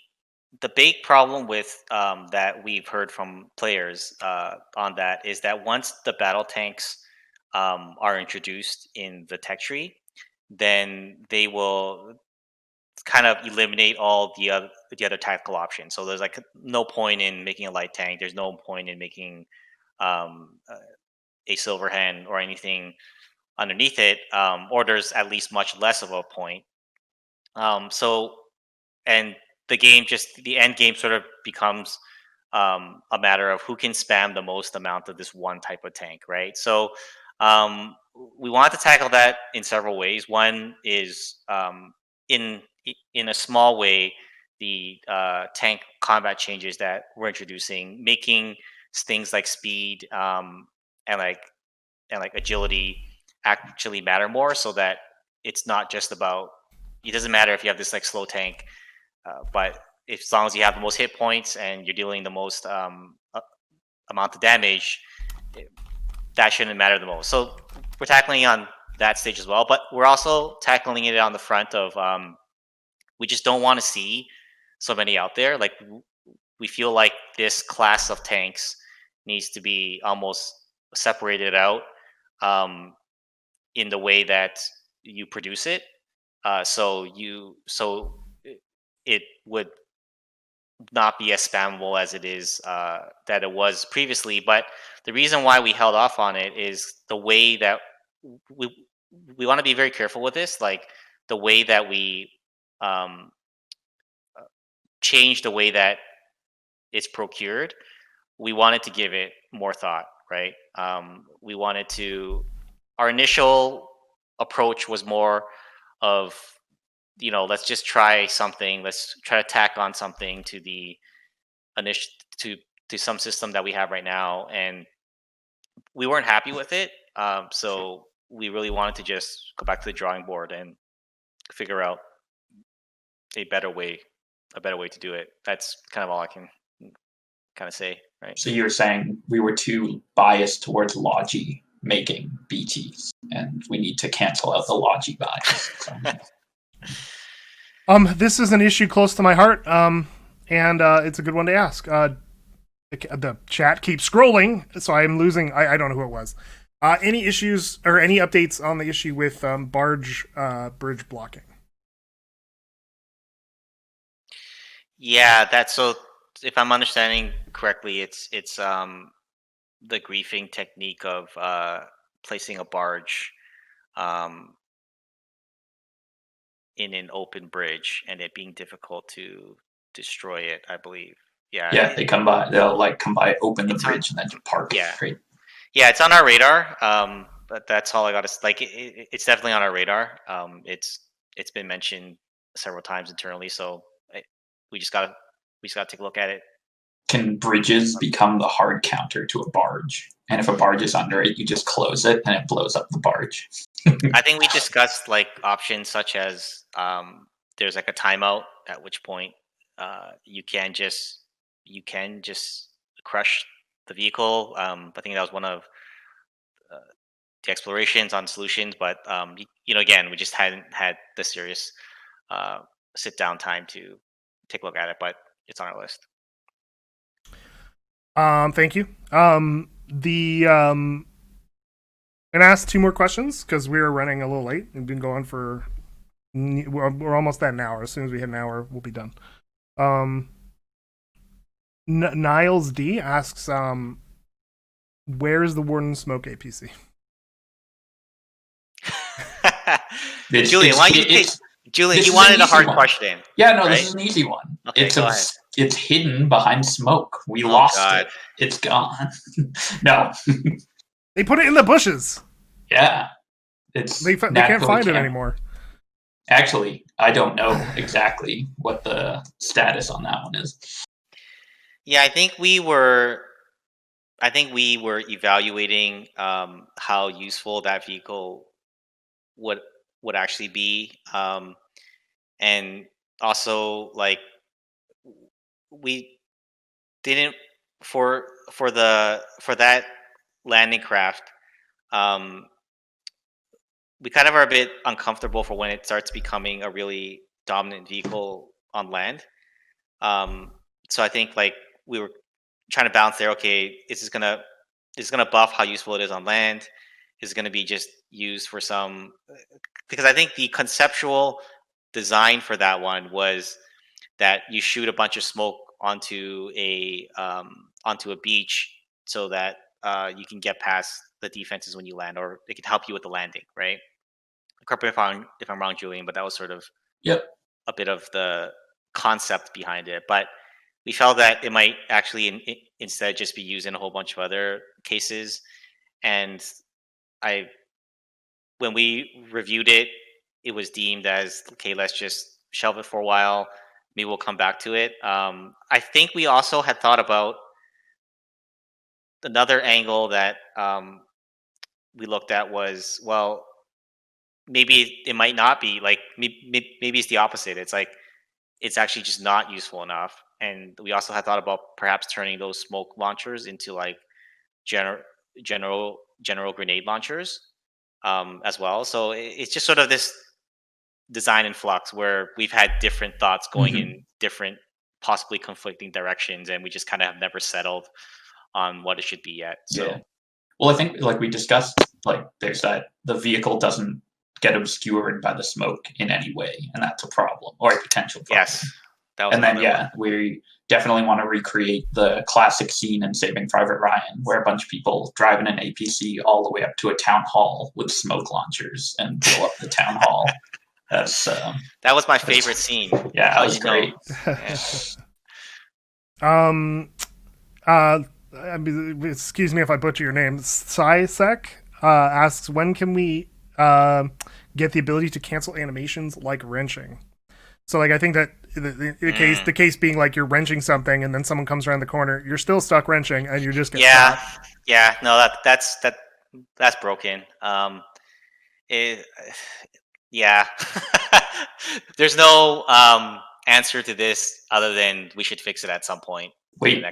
big problem with that we've heard from players on that is that once the battle tanks are introduced in the tech tree, then they will kind of eliminate all the other tactical options. So there's like no point in making a light tank. There's no point in making a silver hand or anything underneath it, or there's at least much less of a point. And the end game sort of becomes a matter of who can spam the most amount of this one type of tank, right? So we want to tackle that in several ways. One is in a small way, the tank combat changes that we're introducing, making things like speed and like agility actually matter more, so that it's not just about, it doesn't matter if you have this like slow tank, but as long as you have the most hit points and you're dealing the most amount of damage, that shouldn't matter the most. So we're tackling on that stage as well, but we're also tackling it on the front of we just don't want to see so many out there. Like, we feel like this class of tanks needs to be almost separated out in the way that you produce it. So it would not be as spammable as it is that it was previously. But the reason why we held off on it is the way that we want to be very careful with this, like the way that we change the way that it's procured. We wanted to give it more thought, right? We wanted to, our initial approach was more of, let's just try something. Let's try to tack on something to the initial to some system that we have right now, and we weren't happy with it. So we really wanted to just go back to the drawing board and figure out a better way to do it. That's kind of all I can kind of say, right? So you were saying we were too biased towards Logi making BTs, and we need to cancel out the Logi bias. This is an issue close to my heart, and it's a good one to ask. The chat keeps scrolling, so I'm losing. I don't know who it was. Any issues or any updates on the issue with barge bridge blocking? Yeah, that's so. If I'm understanding correctly, it's the griefing technique of placing a barge in an open bridge and it being difficult to destroy it, I believe. Yeah, they'll come by, open the bridge, and then depart. Yeah, right? Yeah, it's on our radar. But that's all I got to like. It's definitely on our radar. It's been mentioned several times internally, so we just gotta take a look at it. Can bridges become the hard counter to a barge? And if a barge is under it, you just close it and it blows up the barge. I think we discussed like options such as there's like a timeout, at which point you can just crush the vehicle. I think that was one of the explorations on solutions, but again, we just hadn't had the serious sit down time to take a look at it, but it's on our list. Thank you. I'm gonna ask 2 more questions because we're running a little late. We've been going for we're almost at an hour. As soon as we hit an hour, we'll be done. Niles D asks, where is the Warden Smoke APC? Julian, why don't you take Julian? You wanted a hard question. Yeah, no, right? This is an easy one. Okay, it's hidden behind smoke. We lost it. It's gone. No. They put it in the bushes. Yeah. They can't find it anymore. Actually, I don't know exactly what the status on that one is. Yeah, I think we were evaluating how useful that vehicle would actually be, and also like we didn't for that landing craft. We kind of are a bit uncomfortable for when it starts becoming a really dominant vehicle on land. So I think like we were trying to balance there. Okay, is this gonna buff how useful it is on land? Is it gonna be just used for some? Because I think the conceptual design for that one was that you shoot a bunch of smoke onto a beach so that you can get past the defenses when you land, or it can help you with the landing, right? Correct me if I'm wrong, Julian, but that was sort of a bit of the concept behind it. But we felt that it might actually instead just be used in a whole bunch of other cases, and I when we reviewed it, it was deemed as, okay, let's just shelve it for a while. Maybe we'll come back to it. I think we also had thought about another angle that we looked at was, well, maybe it might not be like, maybe it's the opposite. It's like it's actually just not useful enough. And we also had thought about perhaps turning those smoke launchers into like general general grenade launchers as well. So it's just sort of this design in flux where we've had different thoughts going in different, possibly conflicting directions, and we just kind of have never settled on what it should be yet. So, yeah. Well, I think like we discussed, like there's that the vehicle doesn't get obscured by the smoke in any way, and that's a problem or a potential problem. Yes. That was and then we definitely want to recreate the classic scene in Saving Private Ryan, where a bunch of people drive in an APC all the way up to a town hall with smoke launchers and blow up the town hall. That was my favorite scene. Yeah, that was great. Excuse me if I butcher your name. Sisek asks, when can we get the ability to cancel animations like wrenching? So, like, I think that the case being like you're wrenching something and then someone comes around the corner, you're still stuck wrenching and you just get stopped. Yeah. No, that's broken. Yeah. There's no answer to this other than we should fix it at some point. Wait,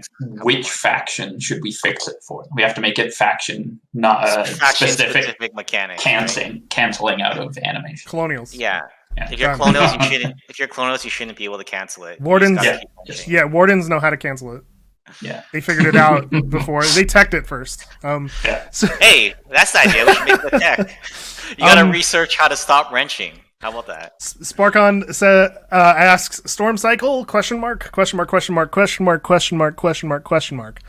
which faction should we fix it for? We have to make it faction, not specific mechanic. Canceling out of animation. Colonials. Yeah. If you're Clonos, you shouldn't be able to cancel it. Wardens, Wardens know how to cancel it. Yeah, they figured it out before. They teched it first. So, hey, that's the idea. We should make the tech. You gotta research how to stop wrenching. How about that? Sparkon asks, Storm Cycle? Question mark? Question mark? Question mark? Question mark? Question mark? Question mark? Question mark?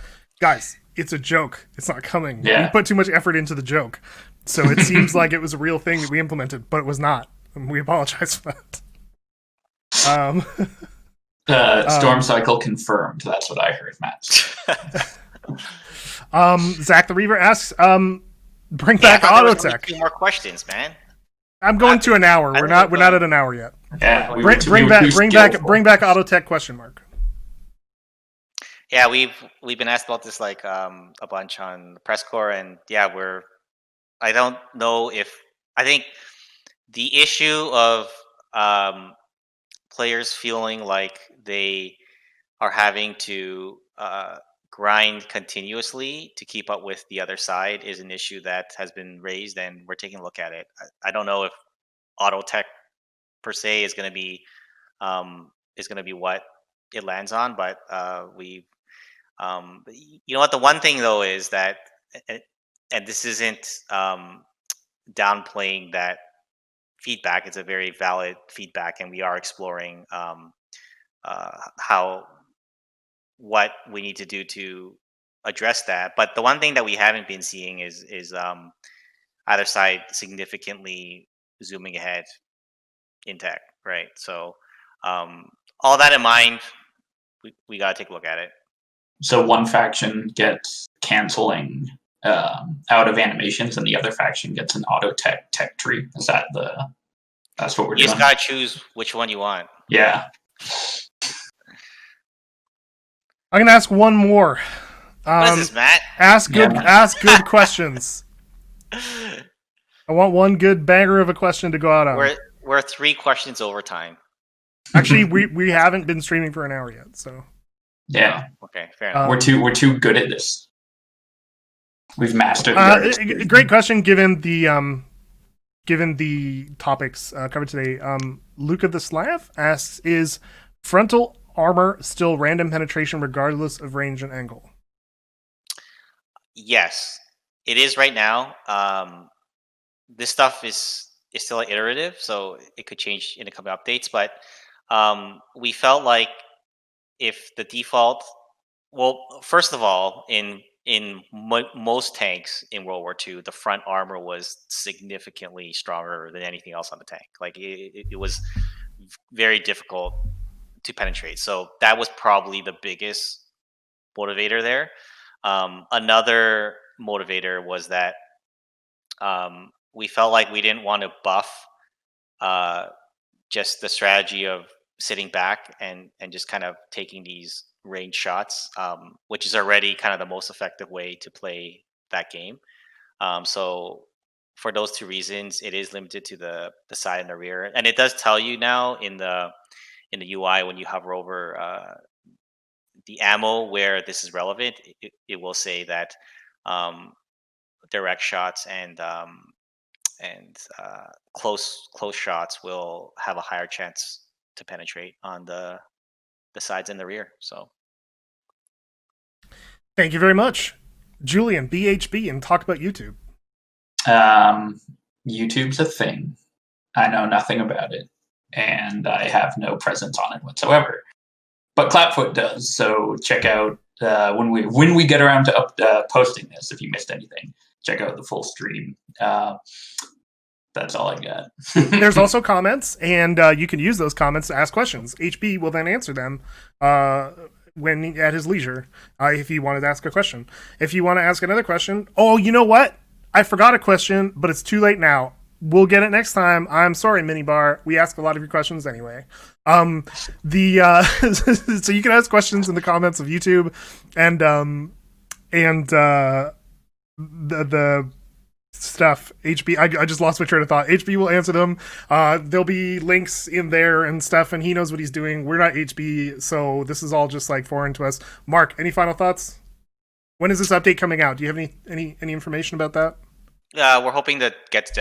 Guys, it's a joke. It's not coming. Yeah. We put too much effort into the joke, so it seems like it was a real thing that we implemented, but it was not. We apologize for that. Storm Cycle confirmed. That's what I heard, Matt. Zach the Reaver asks, bring back Autotech. 2 more questions, man. I'm going to an hour. We're not at an hour yet. Yeah, bring back Autotech question mark. Yeah, we've been asked about this like a bunch on the press corps, and yeah, I don't know if I think the issue of players feeling like they are having to grind continuously to keep up with the other side is an issue that has been raised, and we're taking a look at it. I don't know if auto tech per se is going to be what it lands on, but you know what, the one thing though is that, and this isn't downplaying that feedback, it's a very valid feedback, and we are exploring what we need to do to address that. But the one thing that we haven't been seeing is either side significantly zooming ahead in tech, right? So all that in mind, we got to take a look at it. So one faction gets canceling out of animations, and the other faction gets an auto tech tree. Is that that's what we're doing? You just gotta choose which one you want. Yeah. I'm gonna ask one more. What is this, Matt? Ask good questions. I want one good banger of a question to go out on. We're 3 questions over time. Actually, we haven't been streaming for an hour yet, so. Yeah. Okay, fair enough. We're too good at this. We've mastered the great question given the topics covered today. Luca the Slav asks, is frontal armor still random penetration regardless of range and angle? Yes, it is right now. This stuff is still iterative, so it could change in a couple of updates, but we felt like if the default, well, first of all, in most tanks in World War II, the front armor was significantly stronger than anything else on the tank. Like it was very difficult to penetrate. So that was probably the biggest motivator there. Another motivator was that we felt like we didn't want to buff just the strategy of sitting back and just kind of taking these range shots, which is already kind of the most effective way to play that game. So for those two reasons, it is limited to the side and the rear, and it does tell you now in the UI when you hover over the ammo where this is relevant. It will say that direct shots and close shots will have a higher chance to penetrate on the sides and the rear. So thank you very much, Julian. BHB, and talk about YouTube. YouTube's a thing. I know nothing about it, and I have no presence on it whatsoever. But Clapfoot does, so check out when we get around to posting this. If you missed anything, check out the full stream. That's all I got. There's also comments, and you can use those comments to ask questions. HB will then answer them when at his leisure, if you wanted to ask a question. If you want to ask another question, oh, you know what? I forgot a question, but it's too late now. We'll get it next time. I'm sorry, Minibar. We ask a lot of your questions anyway. So you can ask questions in the comments of YouTube, and the stuff. HB, I just lost my train of thought. HB will answer them. There'll be links in there and stuff, and he knows what he's doing. We're not HB, so this is all just like foreign to us. Mark, any final thoughts? When is this update coming out? Do you have any information about that? We're hoping to get the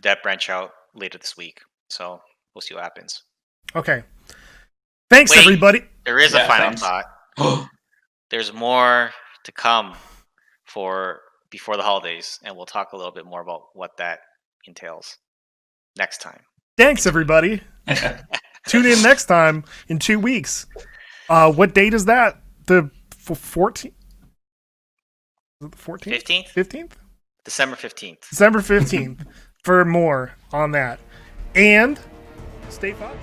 dev branch out later this week, so we'll see what happens. Okay. Thanks, everybody. There is a final thought. There's more to come before the holidays, and we'll talk a little bit more about what that entails next time. Thanks, everybody. Tune in next time in 2 weeks. What date is that? The 14th? The 14th? 15th? December 15th. December 15th for more on that. And stay fun.